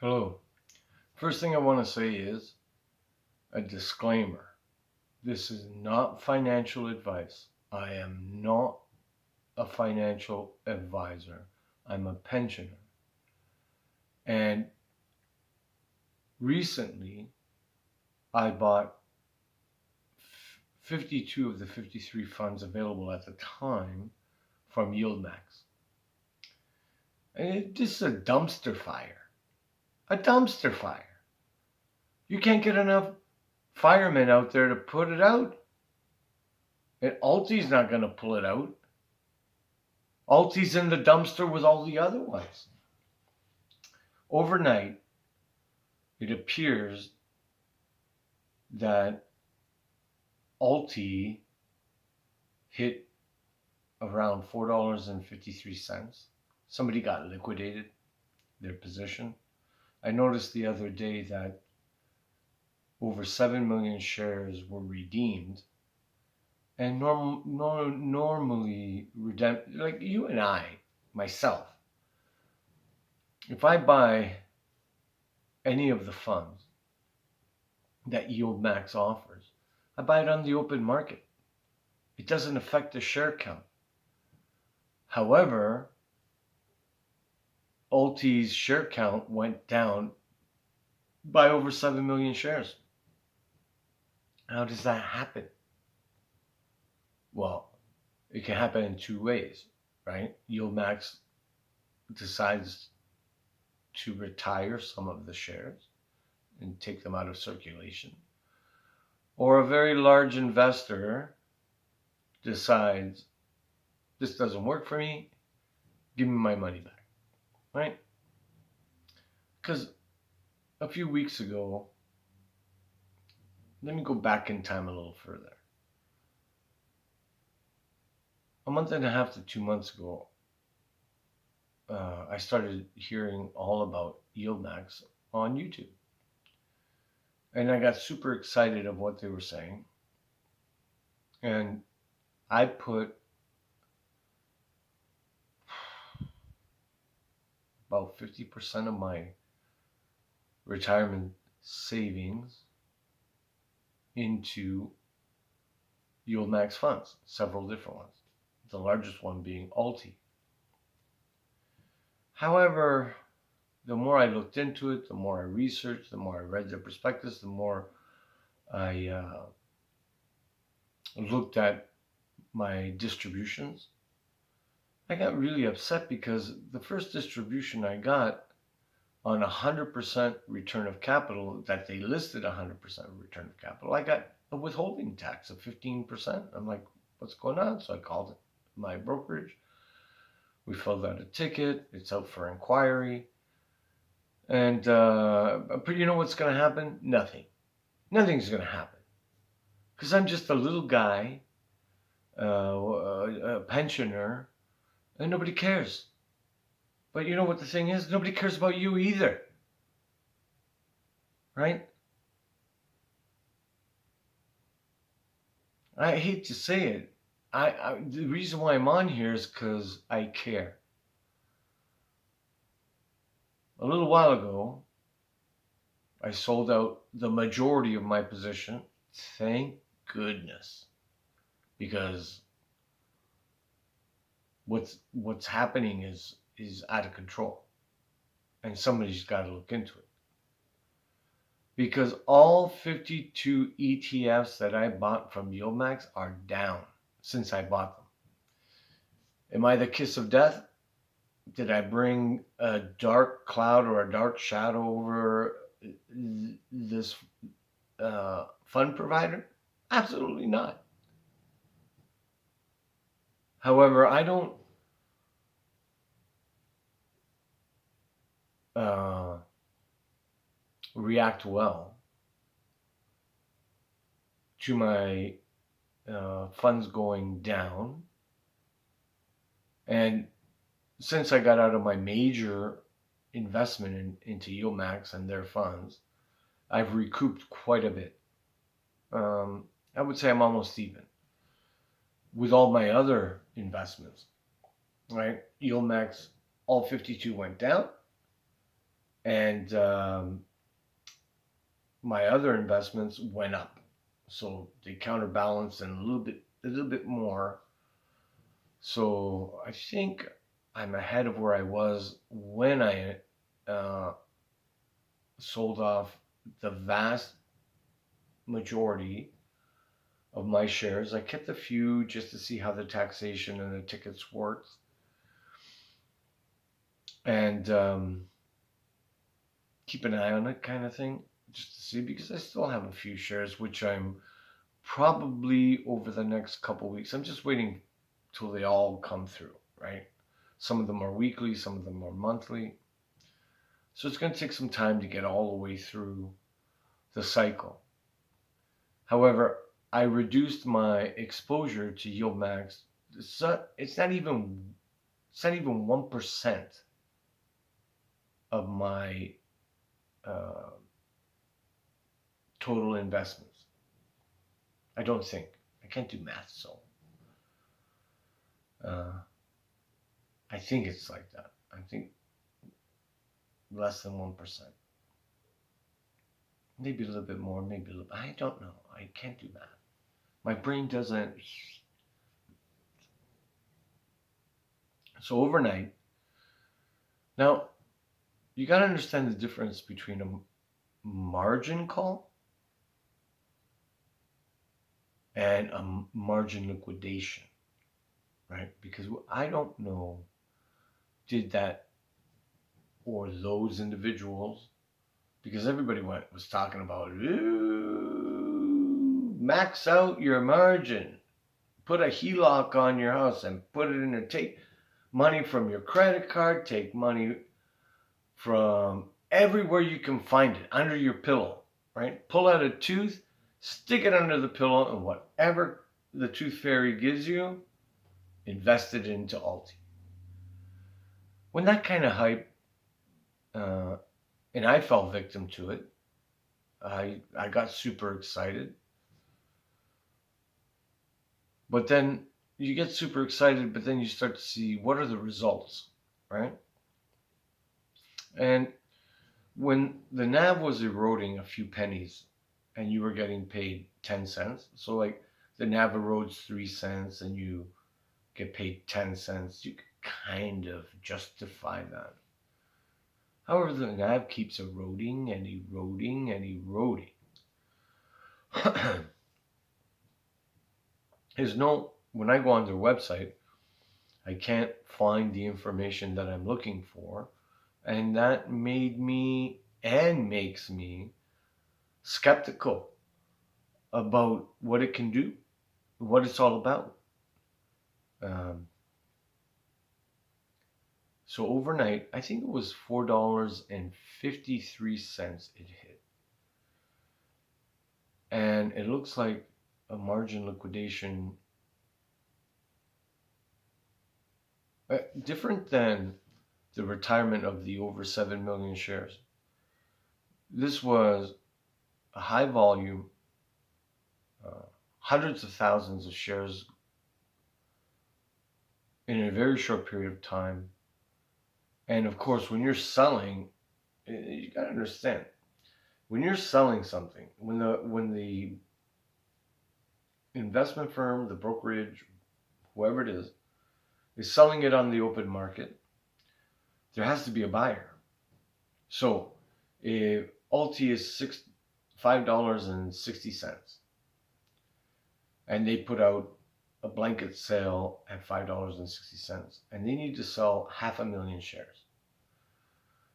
Hello. First thing I want to say is a disclaimer. This is not financial advice. I am not a financial advisor. I'm a pensioner. And recently, I bought 52 of the 53 funds available at the time from YieldMax. And it's just a dumpster fire. A dumpster fire. You can't get enough firemen out there to put it out. And Ulty's not going to pull it out. Ulty's in the dumpster with all the other ones. Overnight, it appears that Ulty hit around $4.53. Somebody got liquidated their position. I noticed the other day that over 7 million shares were redeemed. And normally, like you and I, myself, if I buy any of the funds that YieldMax offers, I buy it on the open market. It doesn't affect the share count. However, Ulty's share count went down by over 7 million shares. How does that happen? Well, it can happen in two ways, right? YieldMax decides to retire some of the shares and take them out of circulation. Or a very large investor decides, this doesn't work for me, give me my money back, right? Because a few weeks ago, let me go back in time a little further. A month and a half to 2 months ago, I started hearing all about YieldMax on YouTube. And I got super excited of what they were saying. And I put about 50% of my retirement savings into YieldMax funds, several different ones. The largest one being Ulty. However, the more I looked into it, the more I researched, the more I read their prospectus, the more I looked at my distributions, I got really upset because the first distribution I got on 100% return of capital that they listed 100% return of capital, I got a withholding tax of 15%. I'm like, what's going on? So I called my brokerage. We filled out a ticket. It's out for inquiry. And but you know what's going to happen? Nothing. Nothing's going to happen. Because I'm just a little guy, a pensioner, and nobody cares. But you know what the thing is? Nobody cares about you either. Right? I hate to say it. The reason why I'm on here is because I care. A little while ago, I sold out the majority of my position. Thank goodness. Because what's happening is out of control. And somebody's got to look into it. Because all 52 ETFs that I bought from YieldMax are down since I bought them. Am I the kiss of death? Did I bring a dark cloud or a dark shadow over this fund provider? Absolutely not. However, I don't react well to my funds going down. And since I got out of my major investment into YieldMax and their funds, I've recouped quite a bit. I would say I'm almost even with all my other investments. Right? YieldMax, all 52 went down. and my other investments went up, so they counterbalanced and a little bit more. So I think I'm ahead of where I was when I uh, sold off the vast majority of my shares. I kept a few just to see how the taxation and the tickets worked, and keep an eye on it, kind of thing, just to see, because I still have a few shares which I'm probably over the next couple weeks. I'm just waiting till they all come through, right? Some of them are weekly, some of them are monthly. So it's going to take some time to get all the way through the cycle. However, I reduced my exposure to YieldMax. It's not even 1% of my uh, total investments. I don't think. I can't do math, so uh, I think it's like that. I think less than 1%. Maybe a little bit more, maybe a little. I don't know. I can't do math. My brain doesn't. So overnight, now you got to understand the difference between a margin call and a margin liquidation, right? Because I don't know, did that or those individuals, because everybody was talking about, ooh, max out your margin, put a HELOC on your house and put it in there, take money from your credit card, take money from everywhere you can find it, under your pillow, right? Pull out a tooth, stick it under the pillow, and whatever the tooth fairy gives you, invest it into Ulty. When that kind of hype, uh, and I fell victim to it, I got super excited. But then you get super excited, but then you start to see what are the results, right? And when the NAV was eroding a few pennies and you were getting paid 10 cents, so like the NAV erodes 3 cents and you get paid 10 cents, you could kind of justify that. However, the NAV keeps eroding and eroding and eroding. When I go on their website, I can't find the information that I'm looking for. And that made me and makes me skeptical about what it can do, what it's all about. Um, so overnight, I think it was $4.53 it hit. And it looks like a margin liquidation, different than the retirement of the over 7 million shares. This was a high volume, hundreds of thousands of shares in a very short period of time. And of course, when you're selling, you got to understand, when you're selling something, when the investment firm, the brokerage, whoever it is selling it on the open market, there has to be a buyer. So if Ulty is $5.60, and they put out a blanket sale at $5.60, and they need to sell 500,000 shares.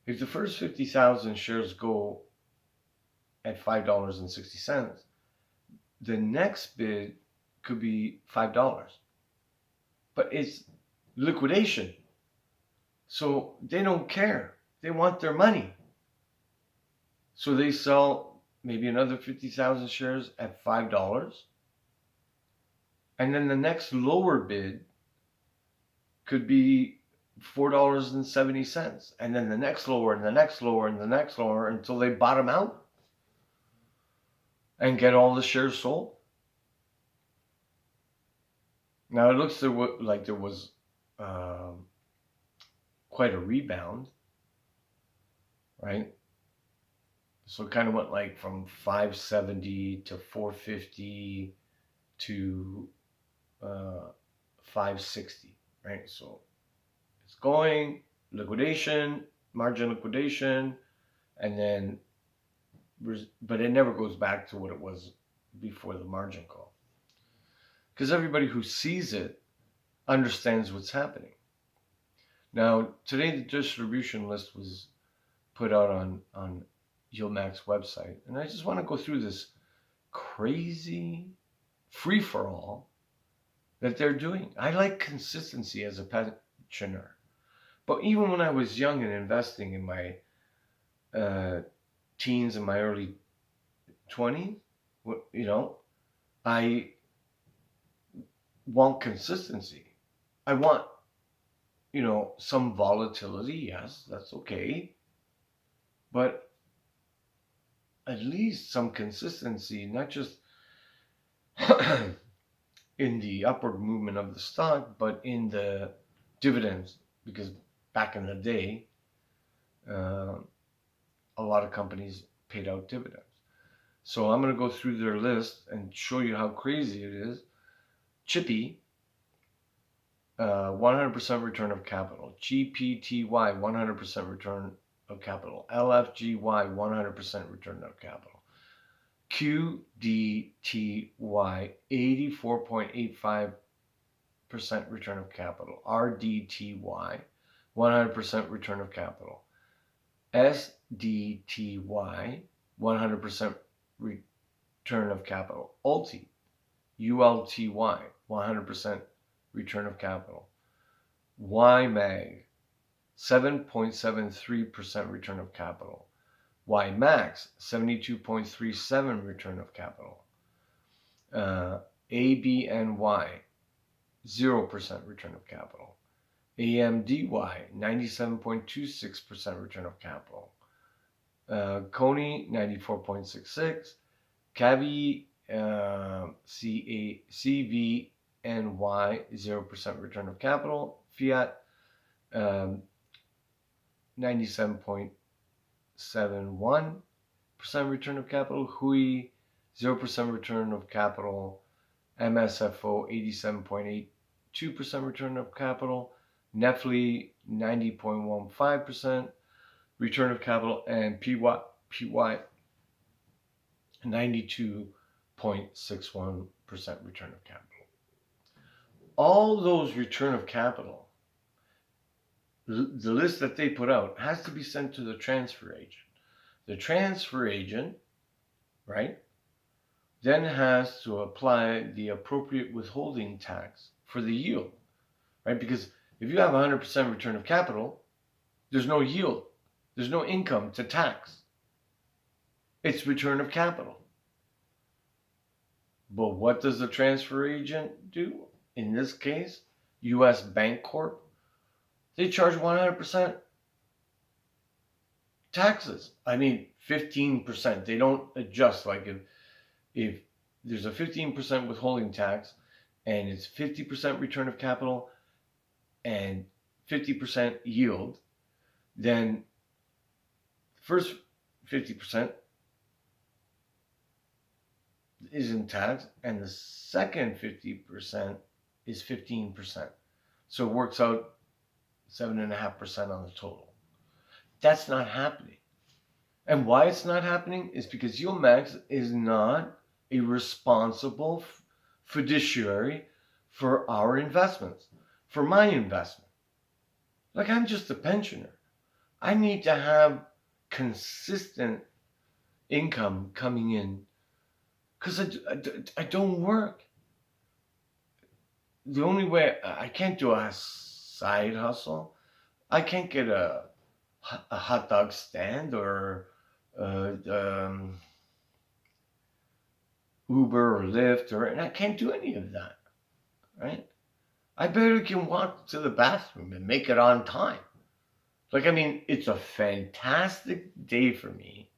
If the first 50,000 shares go at $5.60, the next bid could be $5. But it's liquidation. So they don't care. They want their money. So they sell maybe another 50,000 shares at $5. And then the next lower bid could be $4.70. And then the next lower and the next lower and the next lower until they bottom out and get all the shares sold. Now it looks like there was quite a rebound, right? So it kind of went like from 570 to 450 to 560, right? So it's going liquidation, margin liquidation, and then, but it never goes back to what it was before the margin call. Because everybody who sees it understands what's happening. Now, today the distribution list was put out on YieldMax website, and I just want to go through this crazy free-for-all that they're doing. I like consistency as a pensioner. But even when I was young and investing in my teens and my early 20s, I want consistency. I want, some volatility. Yes, that's okay. But at least some consistency, not just in the upward movement of the stock, but in the dividends. Because back in the day, a lot of companies paid out dividends. So I'm going to go through their list and show you how crazy it is. Chippy, 100% return of capital. GPTY, 100% return of capital. LFGY, 100% return of capital. QDTY, 84.85% return of capital. RDTY, 100% return of capital. SDTY, 100% return of capital. Ulty, ULTY, 100% return of capital. YMAG, 7.73% return of capital. YEILDMAX, 72.37 return of capital. ABNY, 0% return of capital. AMDY, 97.26% return of capital. Coney, 94.66. CAVI, CVNY, 0% return of capital. Fiat, 97.71% return of capital. Hui, 0% return of capital. MSFO, 87.82% return of capital. Nefli, 90.15% return of capital. And PY, 92.61% return of capital. All those return of capital, the list that they put out, has to be sent to the transfer agent. The transfer agent, right, then has to apply the appropriate withholding tax for the yield, right? Because if you have 100% return of capital, there's no yield. There's no income to tax. It's return of capital. But what does the transfer agent do? In this case, U.S. Bank Corp, they charge 100% taxes. I mean, 15%. They don't adjust. Like if there's a 15% withholding tax and it's 50% return of capital and 50% yield, then first 50% isn't taxed, and the second 50% is 15%. So it works out 7.5% on the total. That's not happening. And why it's not happening is because YieldMax is not a responsible fiduciary for our investments, for my investment. Like, I'm just a pensioner. I need to have consistent income coming in because I don't work. The only way, I can't do a side hustle. I can't get a hot dog stand or Uber or Lyft, and I can't do any of that, right? I barely can walk to the bathroom and make it on time. Like, I mean, it's a fantastic day for me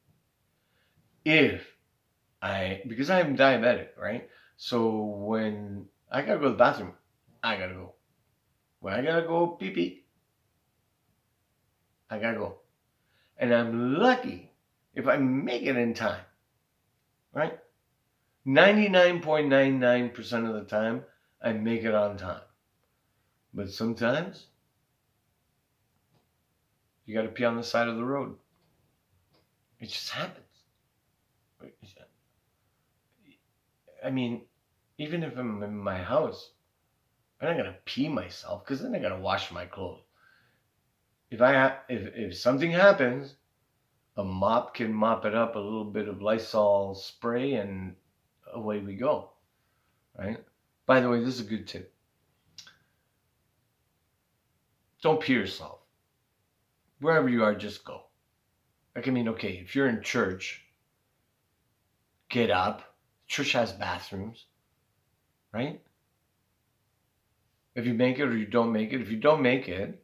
because I'm diabetic, right? So when I gotta go to the bathroom, I gotta go. When I gotta go pee pee, I gotta go. And I'm lucky if I make it in time, right? 99.99% of the time, I make it on time. But sometimes, you got to pee on the side of the road. It just happens. I mean, even if I'm in my house, I'm not gonna pee myself because then I gotta wash my clothes. If something happens, a mop can mop it up, a little bit of Lysol spray, and away we go. Right? By the way, this is a good tip. Don't pee yourself. Wherever you are, just go. Like, I mean, okay, if you're in church, get up. Church has bathrooms, right? If you make it or you don't make it, if you don't make it,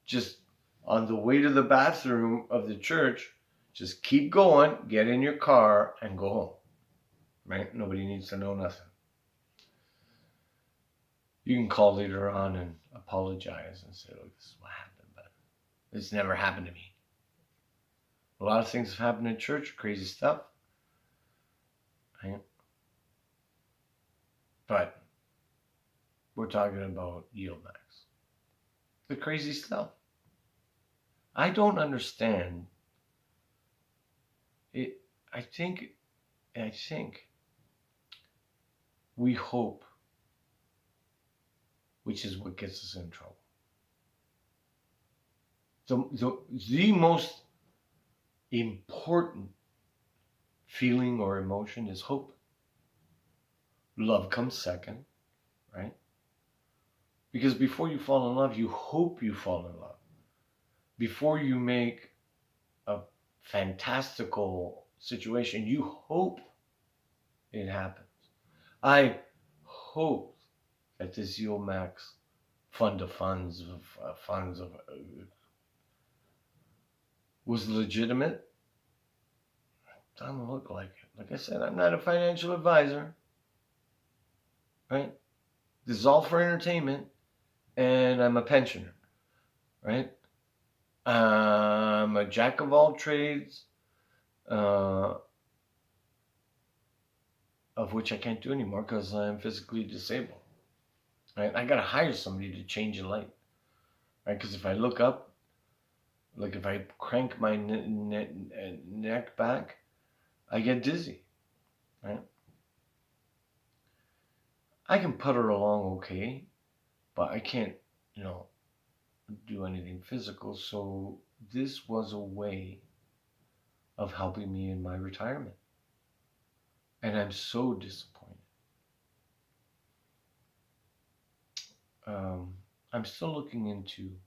just on the way to the bathroom of the church, just keep going, get in your car, and go home. Right? Nobody needs to know nothing. You can call later on and apologize and say, look, this is what happened, but it's never happened to me. A lot of things have happened in church, crazy stuff. Right? But we're talking about YieldMax. The crazy stuff. I don't understand it. I think we hope, which is what gets us in trouble. The most important feeling or emotion is hope. Love comes second, right? Because before you fall in love, you hope you fall in love. Before you make a fantastical situation, you hope it happens. I hope that this YieldMax fund of funds was legitimate. Doesn't look like it. Like I said, I'm not a financial advisor, right? This is all for entertainment, and I'm a pensioner, right? I'm a jack of all trades, of which I can't do anymore because I'm physically disabled. Right? I gotta hire somebody to change a light, right? Because if I look up, like if I crank my neck back, I get dizzy, right? I can putter along okay, but I can't, do anything physical. So this was a way of helping me in my retirement. And I'm so disappointed. I'm still looking into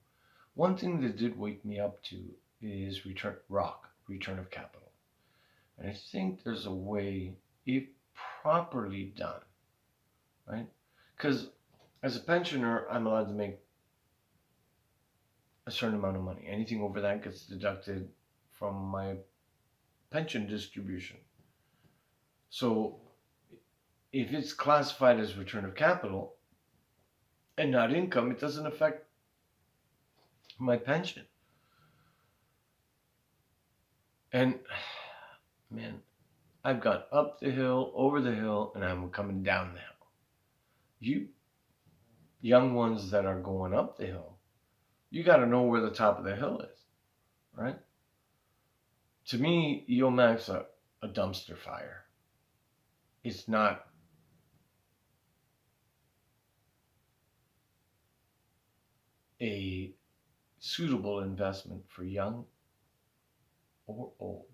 one thing that did wake me up to is return of capital. And I think there's a way, if properly done, right? Because as a pensioner, I'm allowed to make a certain amount of money. Anything over that gets deducted from my pension distribution. So if it's classified as return of capital and not income, it doesn't affect my pension. And man, I've gone up the hill, over the hill, and I'm coming down the hill. You young ones that are going up the hill, you got to know where the top of the hill is, right? To me, YieldMax a dumpster fire. It's not a suitable investment for young or old.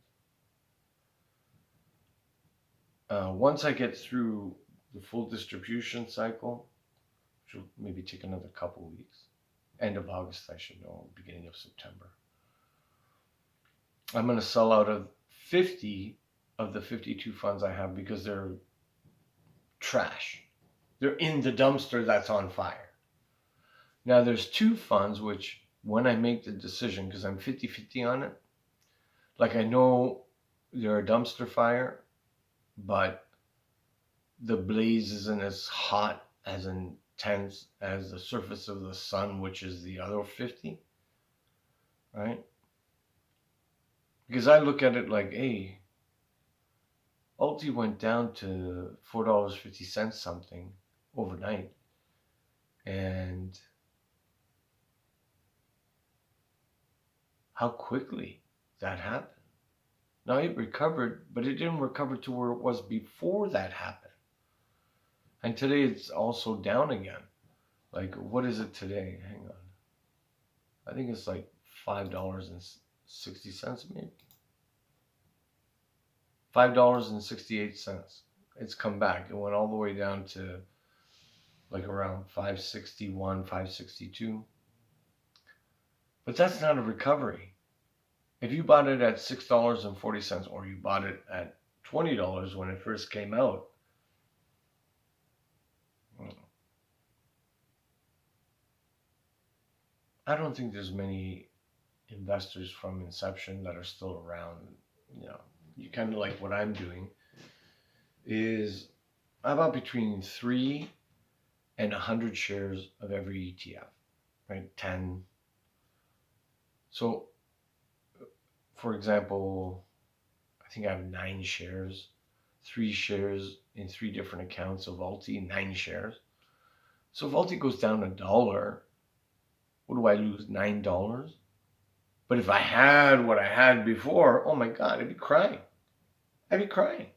Once I get through the full distribution cycle, which will maybe take another couple of weeks, end of August, I should know, beginning of September, I'm going to sell out of 50 of the 52 funds I have because they're trash. They're in the dumpster that's on fire. Now there's two funds which, when I make the decision, because I'm 50-50 on it, like I know they're a dumpster fire, but the blaze isn't as hot, as intense as the surface of the sun, which is the other 50, right? Because I look at it like, hey, Ulty went down to $4.50 something overnight. And how quickly that happened. Now it recovered, but it didn't recover to where it was before that happened. And today it's also down again. Like, what is it today? Hang on. I think it's like $5.60 maybe. $5.68. It's come back. It went all the way down to like around 561, 562. But that's not a recovery. If you bought it at $6.40 or you bought it at $20 when it first came out, I don't think there's many investors from inception that are still around. You know, you kind of like what I'm doing is I bought between 3 and 100 shares of every ETF, right? 10. So, for example, I think I have 9 shares, 3 shares in 3 different accounts of Ulty, 9 shares. So if Ulty goes down $1, what do I lose? $9? But if I had what I had before, oh my God, I'd be crying. I'd be crying.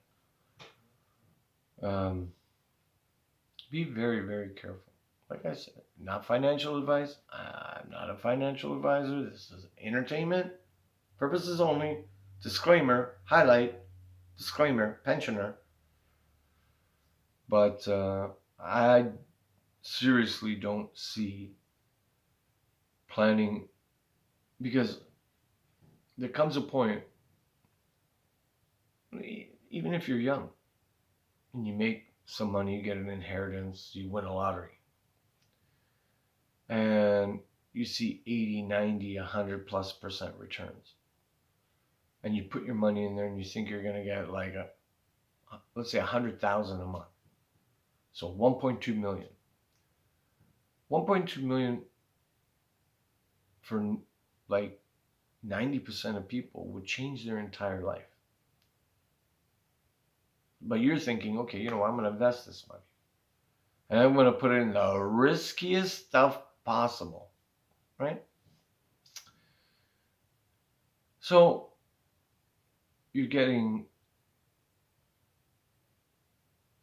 Be very, very careful. Like I said, not financial advice. I'm not a financial advisor. This is entertainment purposes only. Disclaimer, highlight, disclaimer, pensioner. But I seriously don't see planning, because there comes a point, even if you're young and you make some money, you get an inheritance, you win a lottery, and you see 80, 90, 100+% returns, and you put your money in there and you think you're going to get like let's say 100,000 a month, so 1.2 million. 1.2 million for like 90% of people would change their entire life. But you're thinking, okay, I'm going to invest this money and I'm going to put it in the riskiest stuff possible, right? So you're getting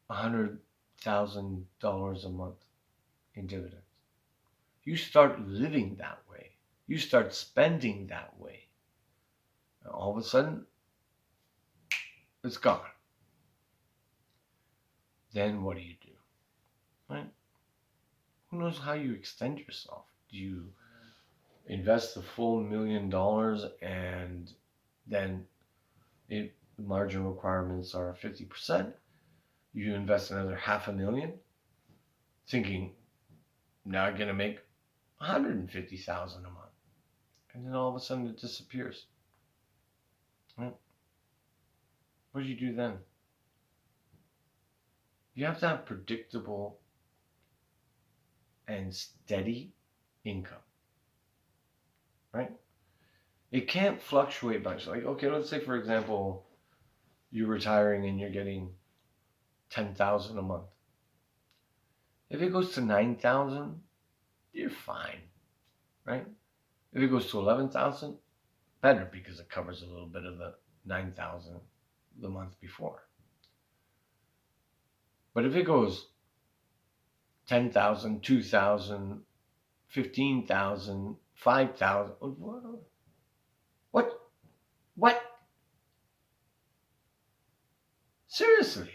$100,000 a month in dividends. You start living that way. You start spending that way. And all of a sudden, it's gone. Then what do you do? Right? Who knows how you extend yourself? Do you invest the full $1 million and then the margin requirements are 50%? You invest another $500,000, thinking now I'm going to make $150,000 a month, and then all of a sudden it disappears. Right? What do you do then? You have to have predictable and steady income, right? It can't fluctuate much. Like, okay, let's say, for example, you're retiring and you're getting $10,000 a month. If it goes to $9,000, you're fine, right? If it goes to $11,000, better, because it covers a little bit of the $9,000 the month before. But if it goes 10,000, 2,000, 15,000, 5,000, what? Seriously?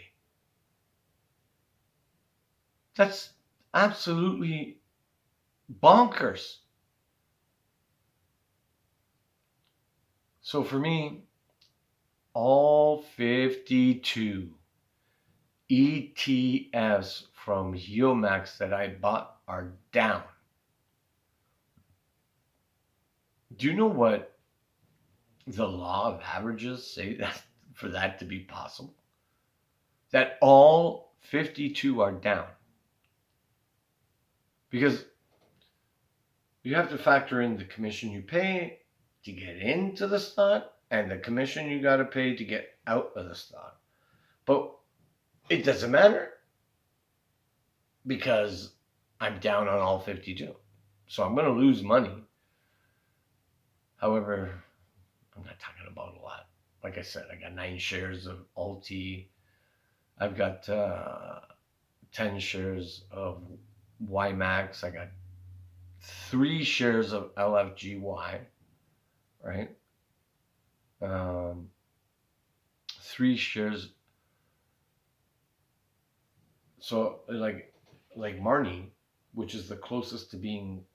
That's absolutely bonkers. So for me, all 52 ETFs from YieldMax that I bought are down. Do you know what the law of averages say that for that to be possible? That all 52 are down. Because you have to factor in the commission you pay to get into the stock and the commission you got to pay to get out of the stock. But it doesn't matter because I'm down on all 52. So I'm going to lose money. However, I'm not talking about a lot. Like I said, I got 9 shares of Ulty. I've got 10 shares of YEILDMAX. I got 3 shares of LFGY, right? 3 shares. So like Marnie, which is the closest to being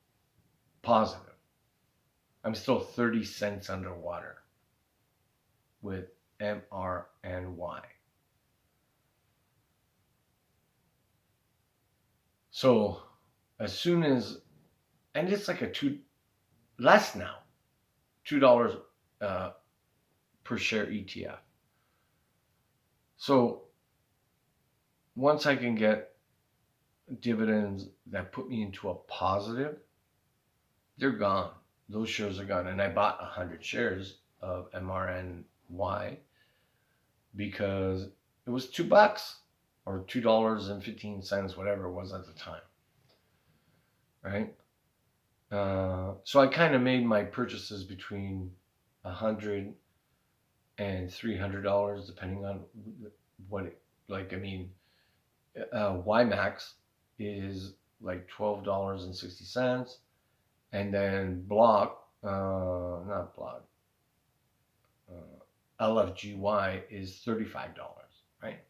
positive, I'm still 30 cents underwater with MRNY. So as soon as, and it's like less now, $2 per share ETF. So once I can get dividends that put me into a positive, they're gone. Those shares are gone. And I bought 100 shares of MRNY because it was $2 or $2.15, whatever it was at the time, right? So I kind of made my purchases between $100 and $300, depending on what it, like. I mean, YEILDMAX is like $12.60, and then LFGY is $35, right?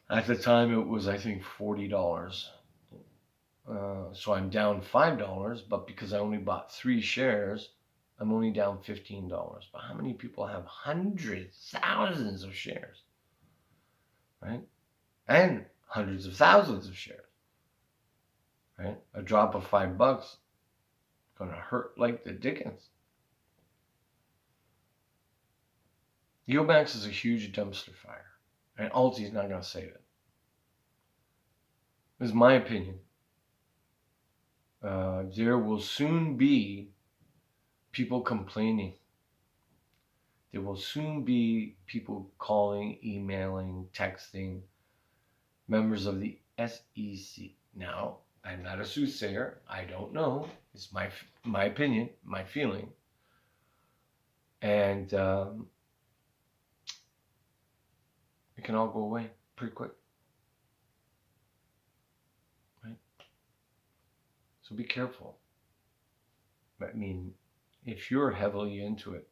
At the time, it was, I think, $40. So I'm down $5, but because I only bought 3 shares, I'm only down $15. But how many people have hundreds, thousands of shares, right? And hundreds of thousands of shares, right? A drop of $5 gonna hurt like the dickens. YieldMax is a huge dumpster fire, and Ulty's not gonna save it. This is my opinion. There will soon be people complaining. There will soon be people calling, emailing, texting members of the SEC. Now, I'm not a soothsayer. I don't know. It's my opinion, my feeling. And it can all go away pretty quick. Right? So be careful. I mean, if you're heavily into it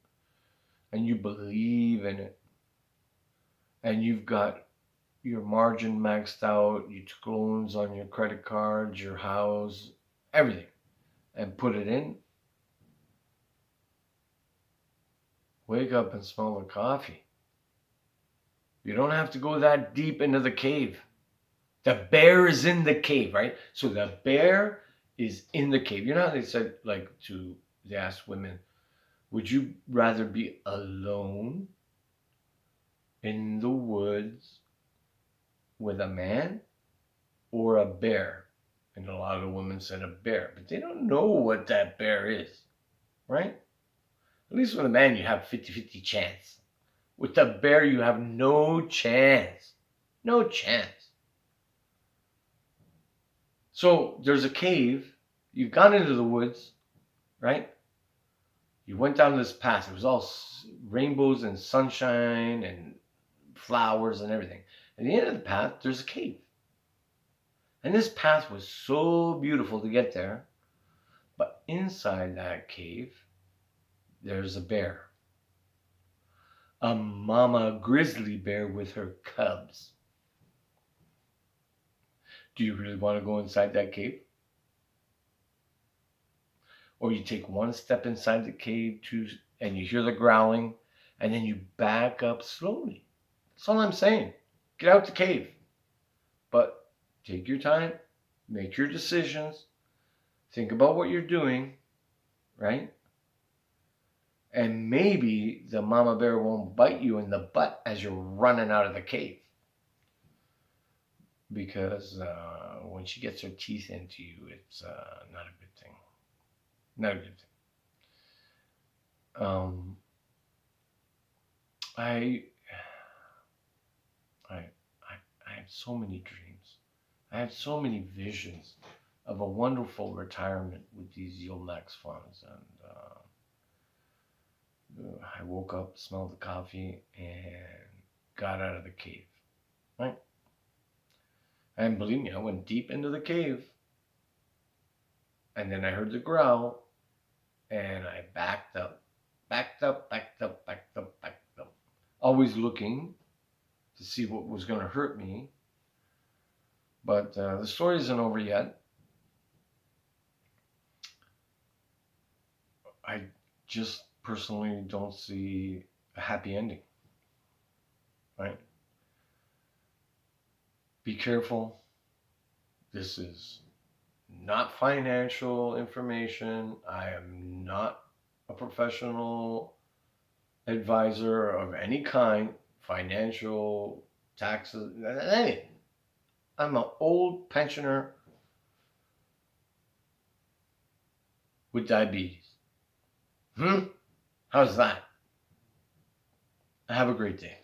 and you believe in it and you've got your margin maxed out, you took loans on your credit cards, your house, everything, and put it in, wake up and smell the coffee. You don't have to go that deep into the cave. The bear is in the cave, right? So the bear is in the cave. You know how they said, like, they asked women, would you rather be alone in the woods with a man or a bear? And a lot of the women said a bear, but they don't know what that bear is, right? At least with a man, you have 50-50 chance. With the bear, you have no chance. No chance. So there's a cave. You've gone into the woods, right? You went down this path. It was all rainbows and sunshine and flowers and everything. At the end of the path, there's a cave. And this path was so beautiful to get there. But inside that cave, there's a bear. A mama grizzly bear with her cubs. Do you really want to go inside that cave? Or you take one step inside the cave, and you hear the growling, and then you back up slowly. That's all I'm saying. Get out the cave. But take your time, make your decisions, think about what you're doing, right? And maybe the mama bear won't bite you in the butt as you're running out of the cave. Because when she gets her teeth into you, it's not a good thing. Not a good Um, I, I, I have so many dreams. I have so many visions of a wonderful retirement with these YieldMax funds. And I woke up, smelled the coffee, and got out of the cave. Right? And believe me, I went deep into the cave. And then I heard the growl, and I backed up, backed up, backed up, backed up, backed up. Always looking to see what was going to hurt me. But the story isn't over yet. I just personally don't see a happy ending. Right? Be careful. This is not financial information. I am not a professional advisor of any kind, financial, taxes, anything. I'm an old pensioner with diabetes. How's that? Have a great day.